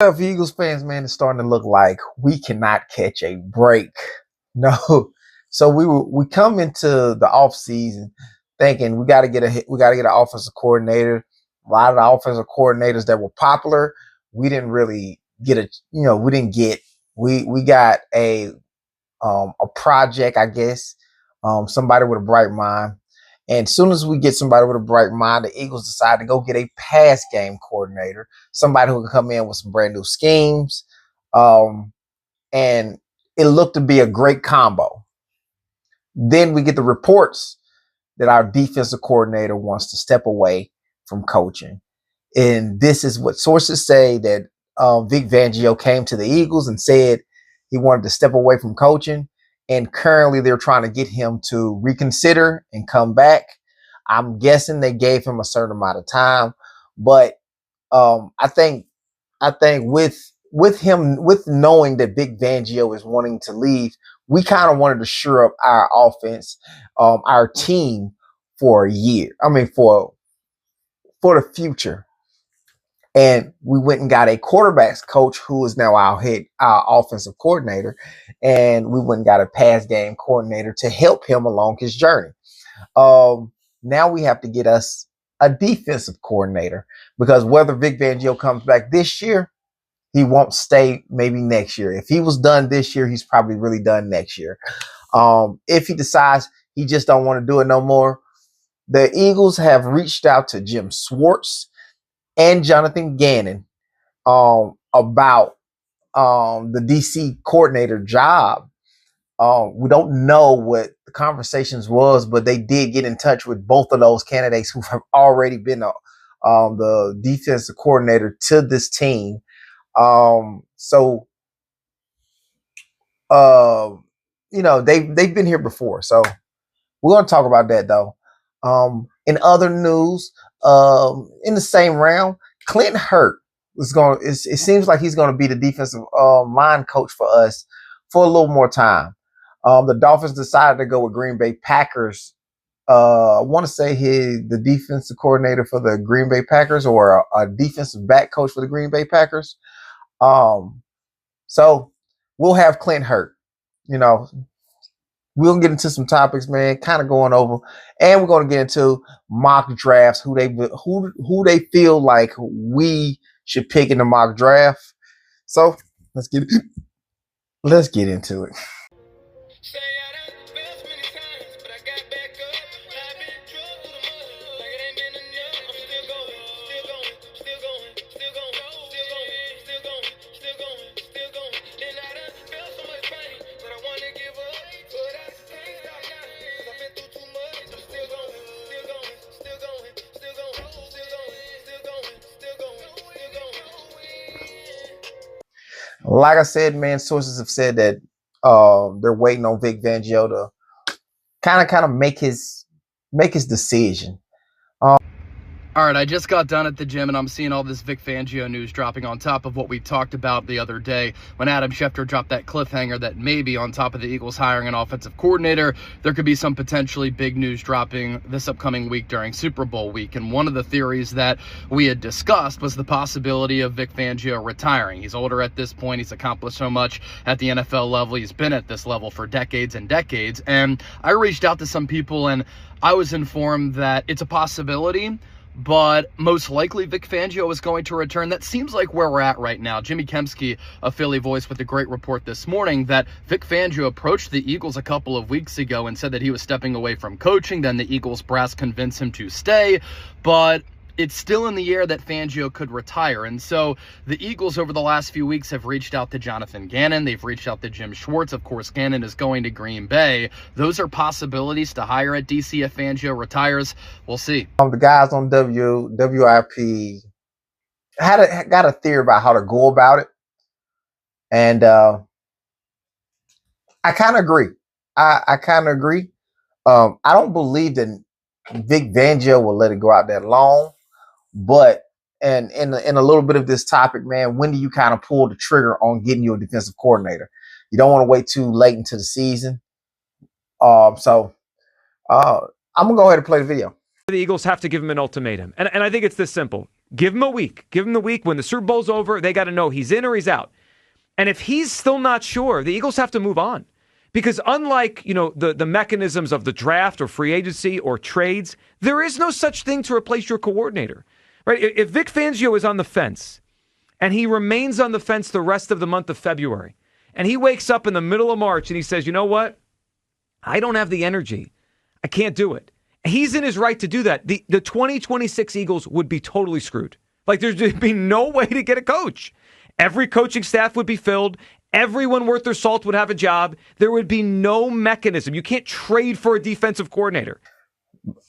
If Eagles fans, man, it's starting to look like we cannot catch a break. No. So we come into the off season thinking we got to get an offensive coordinator. A lot of the offensive coordinators that were popular, we didn't really get we didn't get. We got a project, I guess, somebody with a bright mind. And as soon as we get somebody with a bright mind, the Eagles decide to go get a pass game coordinator, somebody who can come in with some brand new schemes. And it looked to be a great combo. Then we get the reports that our defensive coordinator wants to step away from coaching. And this is what sources say, that Vic Fangio came to the Eagles and said he wanted to step away from coaching. And currently they're trying to get him to reconsider and come back. I'm guessing they gave him a certain amount of time. But I think with him, with knowing that Vic Fangio is wanting to leave, we kind of wanted to shore up our offense, our team for a year. I mean, for the future. And we went and got a quarterbacks coach who is now our offensive coordinator. And we went and got a pass game coordinator to help him along his journey. Now we have to get us a defensive coordinator, because whether Vic Fangio comes back this year, he won't stay maybe next year. If he was done this year, he's probably really done next year. If he decides he just don't want to do it no more, the Eagles have reached out to Jim Schwartz and Jonathan Gannon about the DC coordinator job. We don't know what the conversations was, but they did get in touch with both of those candidates who have already been the defensive coordinator to this team. They've been here before. So we're going to talk about that, though. In other news, in the same round, Clint Hurtt it seems like he's going to be the defensive line coach for us for a little more time. The Dolphins decided to go with Green Bay Packers. I want to say the defensive coordinator for the Green Bay Packers, or a defensive back coach for the Green Bay Packers. So we'll have Clint Hurtt. We'll get into some topics, man, kind of going over, and we're going to get into mock drafts, who they feel like we should pick in the mock draft. So let's get into it. Like I said, man, sources have said that they're waiting on Vic Fangio to kind of make his decision. All right, I just got done at the gym, and I'm seeing all this Vic Fangio news dropping on top of what we talked about the other day when Adam Schefter dropped that cliffhanger that maybe on top of the Eagles hiring an offensive coordinator, there could be some potentially big news dropping this upcoming week during Super Bowl week. And one of the theories that we had discussed was the possibility of Vic Fangio retiring. He's older at this point. He's accomplished so much at the NFL level. He's been at this level for decades and decades. And I reached out to some people, and I was informed that it's a possibility, but most likely Vic Fangio is going to return. That seems like where we're at right now. Jimmy Kempski of Philly Voice with a great report this morning that Vic Fangio approached the Eagles a couple of weeks ago and said that he was stepping away from coaching. Then the Eagles brass convinced him to stay, but it's still in the air that Fangio could retire. And so the Eagles over the last few weeks have reached out to Jonathan Gannon. They've reached out to Jim Schwartz. Of course, Gannon is going to Green Bay. Those are possibilities to hire at DC if Fangio retires. We'll see. The guys on WIP got a theory about how to go about it. And I kind of agree. I kind of agree. I don't believe that Vic Fangio will let it go out that long. But and in a little bit of this topic, man, when do you kind of pull the trigger on getting you a defensive coordinator? You don't want to wait too late into the season. So I'm gonna go ahead and play the video. The Eagles have to give him an ultimatum, and I think it's this simple. Give him a week. Give him the week. When the Super Bowl's over, they got to know he's in or he's out. And if he's still not sure, the Eagles have to move on. Because unlike, the mechanisms of the draft or free agency or trades, there is no such thing to replace your coordinator. Right? If Vic Fangio is on the fence and he remains on the fence the rest of the month of February, and he wakes up in the middle of March and he says, you know what? I don't have the energy. I can't do it. He's in his right to do that. The 2026 Eagles would be totally screwed. Like, there'd be no way to get a coach. Every coaching staff would be filled. Everyone worth their salt would have a job. There would be no mechanism. You can't trade for a defensive coordinator.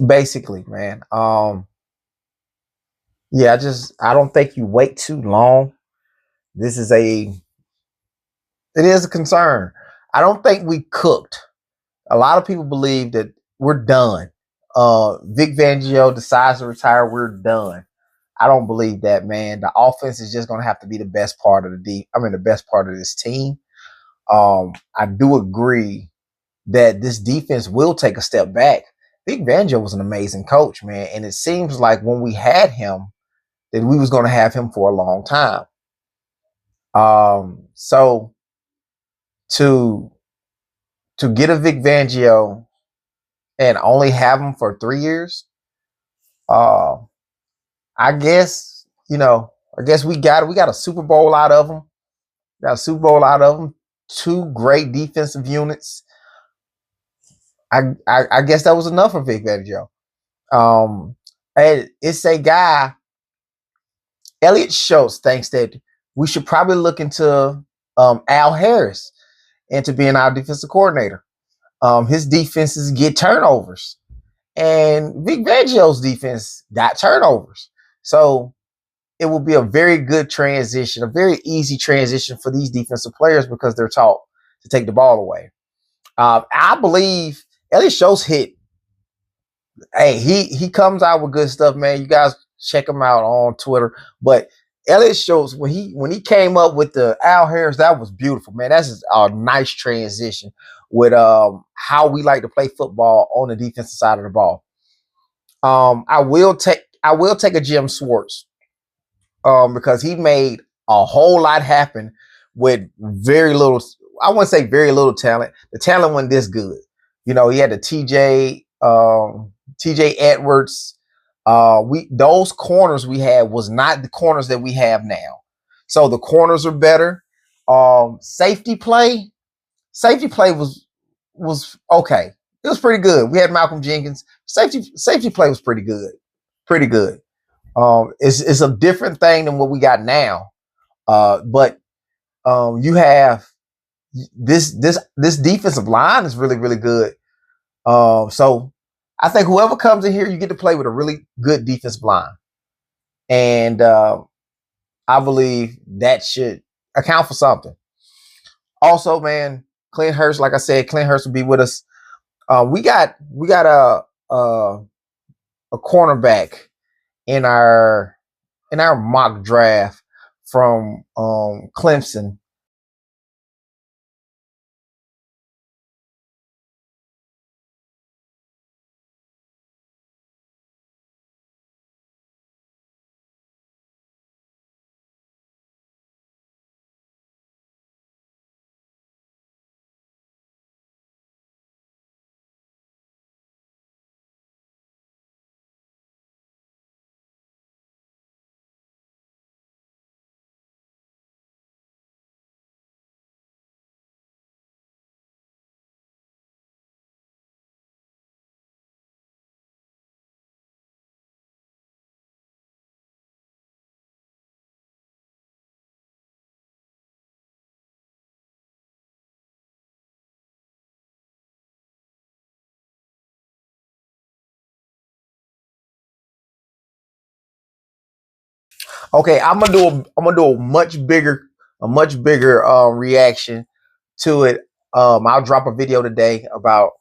Basically, man. Yeah, I don't think you wait too long. It is a concern. I don't think we cooked. A lot of people believe that we're done. Vic Fangio decides to retire, we're done. I don't believe that, man. The offense is just going to have to be the best part of the best part of this team. I do agree that this defense will take a step back. Vic Fangio was an amazing coach, man, and it seems like when we had him, that we was going to have him for a long time. So to get a Vic Fangio and only have him for 3 years, I guess we got a Super Bowl out of him. Got a Super Bowl out of him. 2 great defensive units. I guess that was enough for Vic Fangio. And it's a guy, Elliott Schultz, thinks that we should probably look into Al Harris into being our defensive coordinator. His defenses get turnovers, and Vic Fangio's defense got turnovers. So it will be a very good transition, a very easy transition for these defensive players because they're taught to take the ball away. I believe Elliott Schultz hit. Hey, he comes out with good stuff, man. You guys check him out on Twitter. But Elliott Schultz, when he came up with the Al Harris, that was beautiful, man. That's just a nice transition with how we like to play football on the defensive side of the ball. I will take a Jim Schwartz because he made a whole lot happen with very little. I wouldn't say very little talent. The talent wasn't this good. He had the TJ Edwards. Those corners we had was not the corners that we have now. So the corners are better. Safety play was okay. It was pretty good. We had Malcolm Jenkins. Safety play was pretty good. Pretty good. It's a different thing than what we got now. But you have this defensive line is really, really good. So I think whoever comes in here, you get to play with a really good defensive line. And I believe that should account for something. Also, man, Clint Hurst, like I said, Clint Hurst will be with us. We got a cornerback in our mock draft from Clemson. Okay, I'm gonna do a much bigger reaction to it. I'll drop a video today about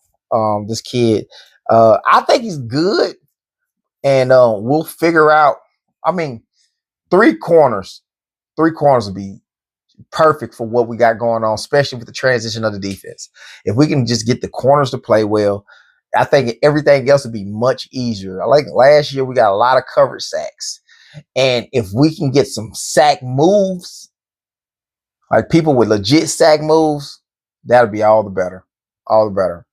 this kid. I think he's good, and we'll figure out. I mean, three corners would be perfect for what we got going on, especially with the transition of the defense. If we can just get the corners to play well, I think everything else would be much easier. I like last year we got a lot of coverage sacks. And if we can get some sack moves, like people with legit sack moves, that'll be all the better. All the better.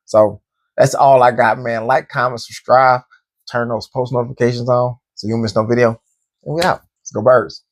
So that's all I got, man. Like, comment, subscribe, turn those post notifications on so you don't miss no video. And we out. Let's go Birds.